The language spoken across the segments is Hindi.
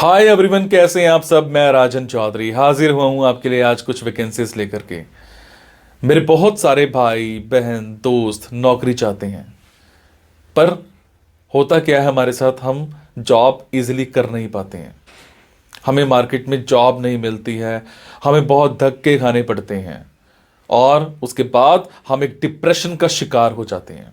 हाय एवरीवन, कैसे हैं आप सब। मैं राजन चौधरी हाजिर हुआ हूं आपके लिए आज कुछ वैकेंसीज लेकर के। मेरे बहुत सारे भाई बहन दोस्त नौकरी चाहते हैं, पर होता क्या है हमारे साथ, हम जॉब इजीली कर नहीं पाते हैं। हमें मार्केट में जॉब नहीं मिलती है, हमें बहुत धक्के खाने पड़ते हैं और उसके बाद हम एक डिप्रेशन का शिकार हो जाते हैं।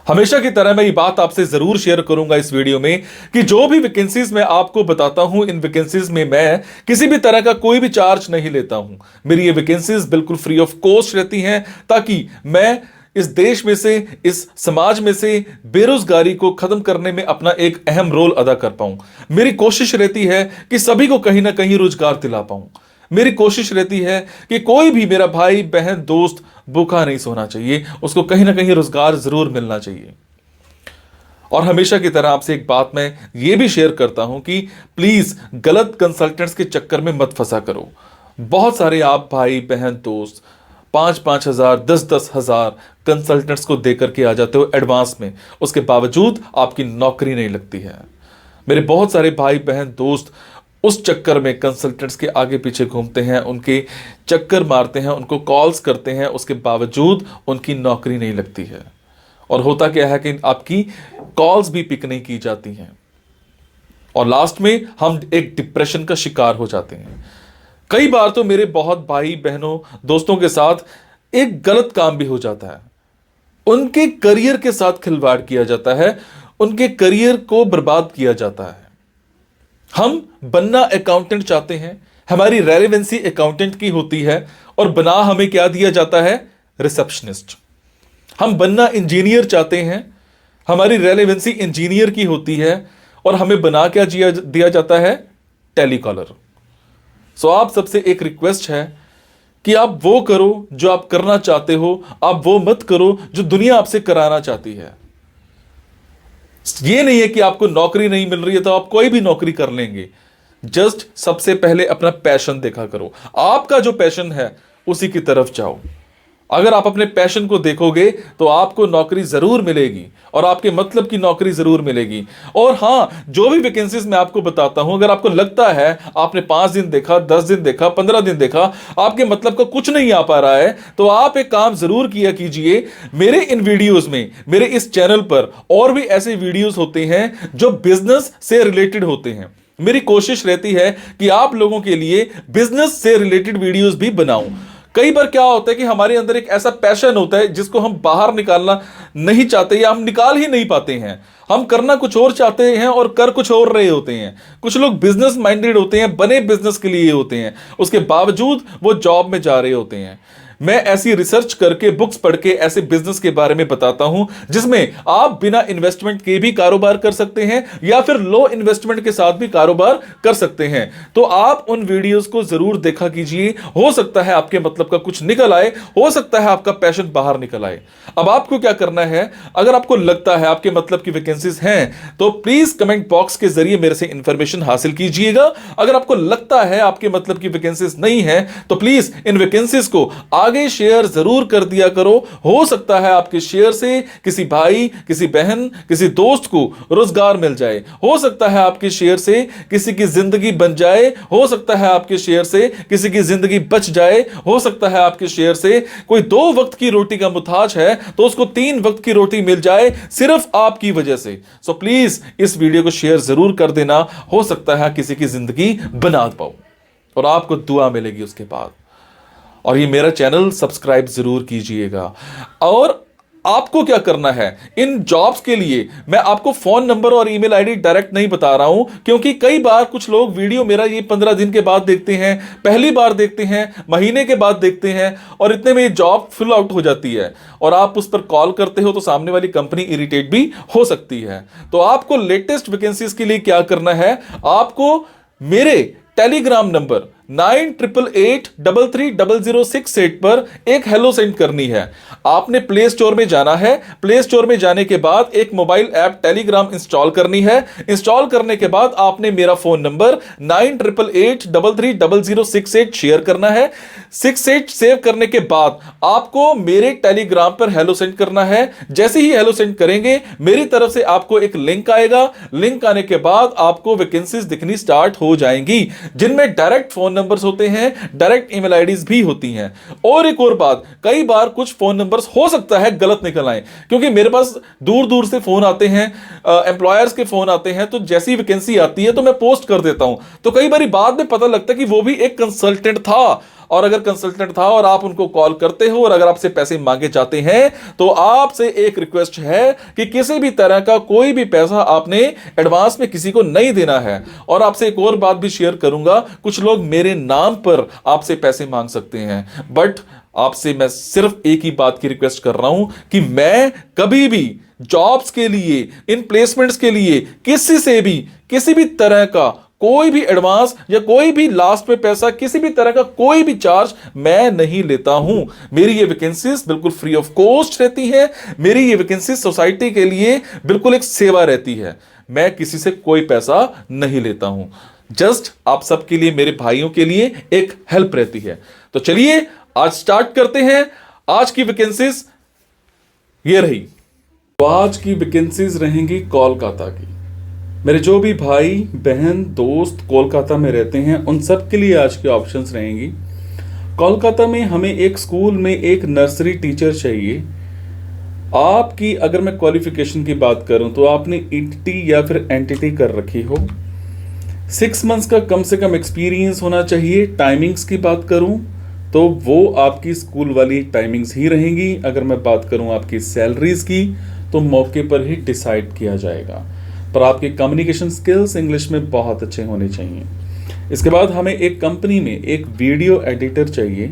हमेशा की तरह मैं ये बात आपसे जरूर शेयर करूंगा इस वीडियो में कि जो भी वैकेंसीज मैं आपको बताता हूं, इन वैकेंसीज में मैं किसी भी तरह का कोई भी चार्ज नहीं लेता हूं। मेरी ये वैकेंसीज बिल्कुल फ्री ऑफ कॉस्ट रहती हैं, ताकि मैं इस देश में से, इस समाज में से बेरोजगारी को खत्म करने में अपना एक अहम रोल अदा कर पाऊं। मेरी कोशिश रहती है कि सभी को कहीं ना कहीं रोजगार दिला पाऊं। मेरी कोशिश रहती है कि कोई भी मेरा भाई बहन दोस्त भूखा नहीं सोना चाहिए, उसको कहीं ना कहीं रोजगार जरूर मिलना चाहिए। और हमेशा की तरह आपसे एक बात मैं ये भी शेयर करता हूं कि प्लीज गलत कंसल्टेंट्स के चक्कर में मत फंसा करो। बहुत सारे आप भाई बहन दोस्त 5-5 हजार 10-10 हजार कंसल्टेंट्स को देकर के आ जाते हो एडवांस में, उसके बावजूद आपकी नौकरी नहीं लगती है। मेरे बहुत सारे भाई बहन दोस्त उस चक्कर में कंसल्टेंट्स के आगे पीछे घूमते हैं, उनके चक्कर मारते हैं, उनको कॉल्स करते हैं, उसके बावजूद उनकी नौकरी नहीं लगती है। और होता क्या है कि आपकी कॉल्स भी पिक नहीं की जाती हैं और लास्ट में हम एक डिप्रेशन का शिकार हो जाते हैं। कई बार तो मेरे बहुत भाई बहनों दोस्तों के साथ एक गलत काम भी हो जाता है, उनके करियर के साथ खिलवाड़ किया जाता है, उनके करियर को बर्बाद किया जाता है। हम बनना अकाउंटेंट चाहते हैं, हमारी रेलेवेंसी अकाउंटेंट की होती है और बना हमें क्या दिया जाता है, रिसेप्शनिस्ट। हम बनना इंजीनियर चाहते हैं, हमारी रेलेवेंसी इंजीनियर की होती है और हमें बना क्या दिया जाता है, टेलीकॉलर। सो आप सबसे एक रिक्वेस्ट है कि आप वो करो जो आप करना चाहते हो, आप वो मत करो जो दुनिया आपसे कराना चाहती है। ये नहीं है कि आपको नौकरी नहीं मिल रही है तो आप कोई भी नौकरी कर लेंगे। जस्ट सबसे पहले अपना पैशन देखा करो, आपका जो पैशन है उसी की तरफ जाओ। अगर आप अपने पैशन को देखोगे तो आपको नौकरी जरूर मिलेगी और आपके मतलब की नौकरी जरूर मिलेगी। और हां, जो भी वैकेंसीज मैं आपको बताता हूं, अगर आपको लगता है आपने 5 दिन देखा, 10 दिन देखा, 15 दिन देखा, आपके मतलब का कुछ नहीं आ पा रहा है, तो आप एक काम जरूर किया कीजिए। मेरे इन वीडियोस में, मेरे इस चैनल पर और भी ऐसे वीडियोस होते हैं जो बिजनेस से रिलेटेड होते हैं। मेरी कोशिश रहती है कि आप लोगों के लिए बिजनेस से रिलेटेड वीडियोस भी बनाऊं। कई बार क्या होता है कि हमारे अंदर एक ऐसा पैशन होता है जिसको हम बाहर निकालना नहीं चाहते या हम निकाल ही नहीं पाते हैं। हम करना कुछ और चाहते हैं और कर कुछ और रहे होते हैं। कुछ लोग बिजनेस माइंडेड होते हैं, बने बिजनेस के लिए होते हैं, उसके बावजूद वो जॉब में जा रहे होते हैं। मैं ऐसी रिसर्च करके, बुक्स पढ़ के ऐसे बिजनेस के बारे में बताता हूं जिसमें आप बिना इन्वेस्टमेंट के भी कारोबार कर सकते हैं या फिर लो इन्वेस्टमेंट के साथ भी कारोबार कर सकते हैं। तो आप उन वीडियोस को जरूर देखा कीजिए, हो सकता है आपके मतलब का कुछ निकल आए, हो सकता है आपका पैशन बाहर निकल आए। अब आपको क्या करना है, अगर आपको लगता है आपके मतलब की वैकेंसीज हैं तो प्लीज कमेंट बॉक्स के जरिए मेरे से इंफॉर्मेशन हासिल कीजिएगा। अगर आपको लगता है आपके मतलब की वैकेंसीज नहीं है तो प्लीज इन वैकेंसीज को आगे शेयर जरूर कर दिया करो। हो सकता है आपके शेयर से किसी भाई, किसी बहन, किसी दोस्त को रोजगार मिल जाए। हो सकता है आपके शेयर से किसी की जिंदगी बन जाए। हो सकता है आपके शेयर से किसी की जिंदगी बच जाए। हो सकता है आपके शेयर से कोई 2 वक्त की रोटी का मुताज है तो उसको 3 वक्त की रोटी मिल जाए, सिर्फ आपकी वजह से। सो प्लीज इस वीडियो को शेयर जरूर कर देना। हो सकता है किसी की जिंदगी बना पाओ और आपको दुआ मिलेगी उसके बाद। और ये मेरा चैनल सब्सक्राइब जरूर कीजिएगा। और आपको क्या करना है, इन जॉब्स के लिए मैं आपको फोन नंबर और ईमेल आईडी डायरेक्ट नहीं बता रहा हूं, क्योंकि कई बार कुछ लोग वीडियो मेरा ये 15 दिन के बाद देखते हैं, पहली बार देखते हैं, महीने के बाद देखते हैं और इतने में ये जॉब फिल आउट हो जाती है और आप उस पर कॉल करते हो तो सामने वाली कंपनी इरिटेट भी हो सकती है। तो आपको लेटेस्ट वैकेंसीज के लिए क्या करना है, आपको मेरे टेलीग्राम नंबर 9888330068 पर एक हेलो सेंड करनी है। आपने प्ले स्टोर में जाना है, प्ले स्टोर में जाने के बाद एक मोबाइल ऐप टेलीग्राम इंस्टॉल करनी है। इंस्टॉल करने के बाद आपने मेरा फोन नंबर 9888330068 शेयर करना है। 68 सेव करने के बाद आपको मेरे टेलीग्राम पर हेलो सेंड करना है। जैसे ही हेलो सेंड करेंगे मेरी तरफ से आपको एक लिंक आएगा। लिंक आने के बाद आपको वैकेंसीज दिखनी स्टार्ट हो जाएंगी, जिनमें डायरेक्ट फोन नंबर्स होते हैं, डायरेक्ट ईमेल आईडीज भी होती हैं। और एक और बात, कई बार कुछ फोन नंबर्स हो सकता है गलत निकल आए, क्योंकि मेरे पास दूर दूर से फोन आते हैं, एम्प्लॉयर्स के फोन आते हैं, तो जैसी वैकेंसी आती है तो मैं पोस्ट कर देता हूं। तो कई बार बाद में पता लगता है कि वो भी एक कंसल्टेंट था, और अगर कंसल्टेंट था और आप उनको कॉल करते हो और अगर आपसे पैसे मांगे जाते हैं, तो आपसे एक रिक्वेस्ट है कि किसी भी तरह का कोई भी पैसा आपने एडवांस में किसी को नहीं देना है। और आपसे एक और बात भी शेयर करूंगा, कुछ लोग मेरे नाम पर आपसे पैसे मांग सकते हैं, बट आपसे मैं सिर्फ एक ही बात की रिक्वेस्ट कर रहा हूं कि मैं कभी भी जॉब्स के लिए, इन प्लेसमेंट्स के लिए किसी से भी किसी भी तरह का कोई भी एडवांस या कोई भी लास्ट में पैसा, किसी भी तरह का कोई भी चार्ज मैं नहीं लेता हूं। मेरी ये वैकेंसीज बिल्कुल फ्री ऑफ कॉस्ट रहती है। मेरी ये वैकेंसीज सोसाइटी के लिए बिल्कुल एक सेवा रहती है। मैं किसी से कोई पैसा नहीं लेता हूं, जस्ट आप सबके लिए, मेरे भाइयों के लिए एक हेल्प रहती है। तो चलिए आज स्टार्ट करते हैं। आज की वैकेंसीज ये रही। तो आज की वैकेंसीज रहेंगी कोलकाता की। मेरे जो भी भाई बहन दोस्त कोलकाता में रहते हैं उन सब के लिए आज के ऑप्शंस रहेंगी। कोलकाता में हमें एक स्कूल में एक नर्सरी टीचर चाहिए। आपकी अगर मैं क्वालिफिकेशन की बात करूं तो आपने ईटी या फिर एनटीटी कर रखी हो। 6 मंथ्स का कम से कम एक्सपीरियंस होना चाहिए। टाइमिंग्स की बात करूं तो वो आपकी स्कूल वाली टाइमिंग्स ही रहेंगी। अगर मैं बात करूं आपकी सैलरीज की तो मौके पर ही डिसाइड किया जाएगा, पर आपके कम्युनिकेशन स्किल्स इंग्लिश में बहुत अच्छे होने चाहिए। इसके बाद हमें एक कंपनी में एक वीडियो एडिटर चाहिए।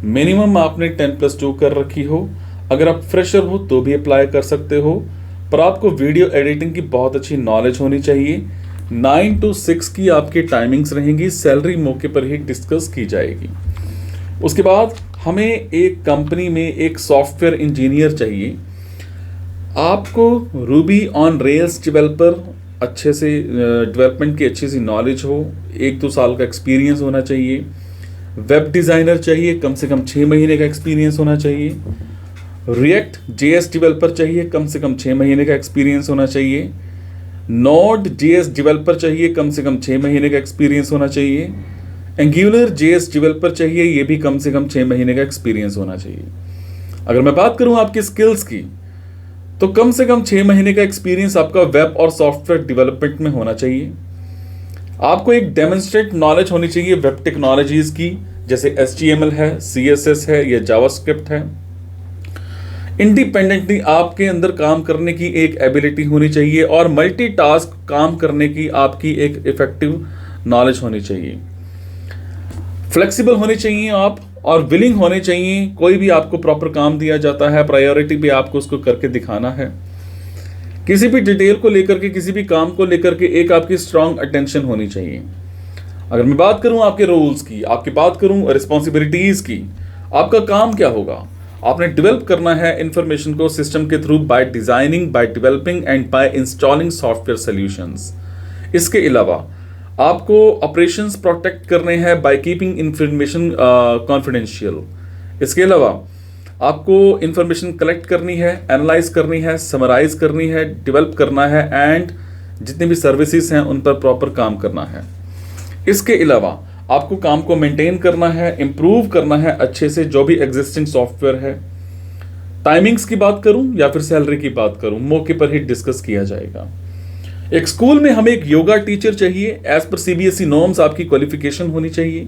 मिनिमम आपने 10+2 कर रखी हो। अगर आप फ्रेशर हो तो भी अप्लाई कर सकते हो, पर आपको वीडियो एडिटिंग की बहुत अच्छी नॉलेज होनी चाहिए। 9 to 6 की आपकी टाइमिंग्स रहेंगी। सैलरी मौके पर ही डिस्कस की जाएगी। उसके बाद हमें एक कंपनी में एक सॉफ्टवेयर इंजीनियर चाहिए। आपको रूबी ऑन रेल्स डेवलपर अच्छे से डेवलपमेंट की अच्छी सी नॉलेज हो, 1-2 साल का एक्सपीरियंस होना चाहिए। वेब डिज़ाइनर चाहिए, कम से कम 6 महीने का एक्सपीरियंस होना चाहिए। रिएक्ट जेएस डेवलपर चाहिए, कम से कम 6 महीने का एक्सपीरियंस होना चाहिए। नोड जेएस डेवलपर चाहिए, कम से कम 6 महीने का एक्सपीरियंस होना चाहिए। एंगुलर जेएस डेवलपर चाहिए, ये भी कम से कम 6 महीने का एक्सपीरियंस होना चाहिए। अगर मैं बात करूं आपकी स्किल्स की तो कम से कम 6 महीने का एक्सपीरियंस आपका वेब और सॉफ्टवेयर डेवलपमेंट में होना चाहिए। आपको एक डेमोन्स्ट्रेट नॉलेज होनी चाहिए वेब टेक्नोलॉजीज की, जैसे HTML है, CSS है या जावास्क्रिप्ट है। इंडिपेंडेंटली आपके अंदर काम करने की एक एबिलिटी होनी चाहिए और मल्टीटास्क काम करने की आपकी एक इफेक्टिव नॉलेज होनी चाहिए। फ्लेक्सिबल होने चाहिए आप और विलिंग होने चाहिए। कोई भी आपको प्रॉपर काम दिया जाता है, प्रायोरिटी पे आपको उसको करके दिखाना है। किसी भी डिटेल को लेकर के, किसी भी काम को लेकर के एक आपकी स्ट्रांग अटेंशन होनी चाहिए। अगर मैं बात करूं आपके रोल्स की, आपकी बात करूं रिस्पॉन्सिबिलिटीज की, आपका काम क्या होगा? आपने डेवलप करना है इंफॉर्मेशन को सिस्टम के through by designing, by developing and by installing software solutions. इसके अलावा आपको ऑपरेशंस प्रोटेक्ट करने हैं बाय कीपिंग इंफॉर्मेशन कॉन्फिडेंशियल। इसके अलावा आपको इंफॉर्मेशन कलेक्ट करनी है, एनालाइज करनी है, समराइज करनी है, डेवलप करना है एंड जितने भी सर्विसेज हैं उन पर प्रॉपर काम करना है। इसके अलावा आपको काम को मेंटेन करना है, इंप्रूव करना है अच्छे से जो भी एग्जिस्टिंग सॉफ्टवेयर है। टाइमिंग्स की बात करूं या फिर सैलरी की बात करूं, मौके पर ही डिस्कस किया जाएगा। एक स्कूल में हमें एक योगा टीचर चाहिए। एज पर CBSE नॉर्म्स आपकी क्वालिफिकेशन होनी चाहिए।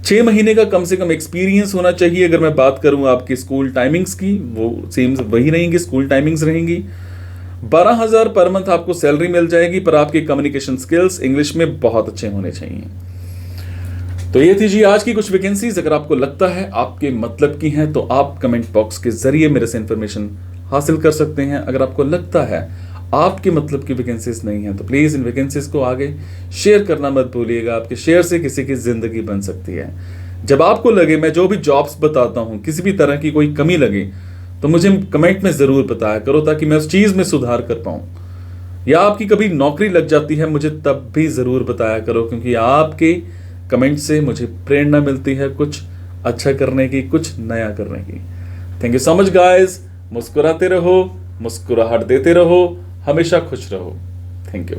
6 महीने का कम से कम एक्सपीरियंस होना चाहिए। अगर मैं बात करूं आपकी स्कूल टाइमिंग्स की, वो सेम वही रहेंगी, स्कूल टाइमिंग्स रहेंगी। 12,000 पर मंथ आपको सैलरी मिल जाएगी, पर आपके कम्युनिकेशन स्किल्स इंग्लिश में बहुत अच्छे होने चाहिए। तो ये थी जी आज की कुछ वैकेंसीज। अगर आपको लगता है आपके मतलब की हैं तो आप कमेंट बॉक्स के जरिए मेरे से इंफॉर्मेशन हासिल कर सकते हैं। अगर आपको लगता है आपके मतलब की वैकेंसीज नहीं है, तो प्लीज़ इन वैकेंसीज को आगे शेयर करना मत भूलिएगा। आपके शेयर से किसी की ज़िंदगी बन सकती है। जब आपको लगे मैं जो भी जॉब्स बताता हूँ किसी भी तरह की कोई कमी लगे तो मुझे कमेंट में ज़रूर बताया करो, ताकि मैं उस चीज़ में सुधार कर पाऊँ। या आपकी कभी नौकरी लग जाती है मुझे तब भी ज़रूर बताया करो, क्योंकि आपके कमेंट से मुझे प्रेरणा मिलती है कुछ अच्छा करने की, कुछ नया करने की। Thank you so much guys. मुस्कुराते रहो, मुस्कुराहट देते रहो, हमेशा खुश रहो। Thank you.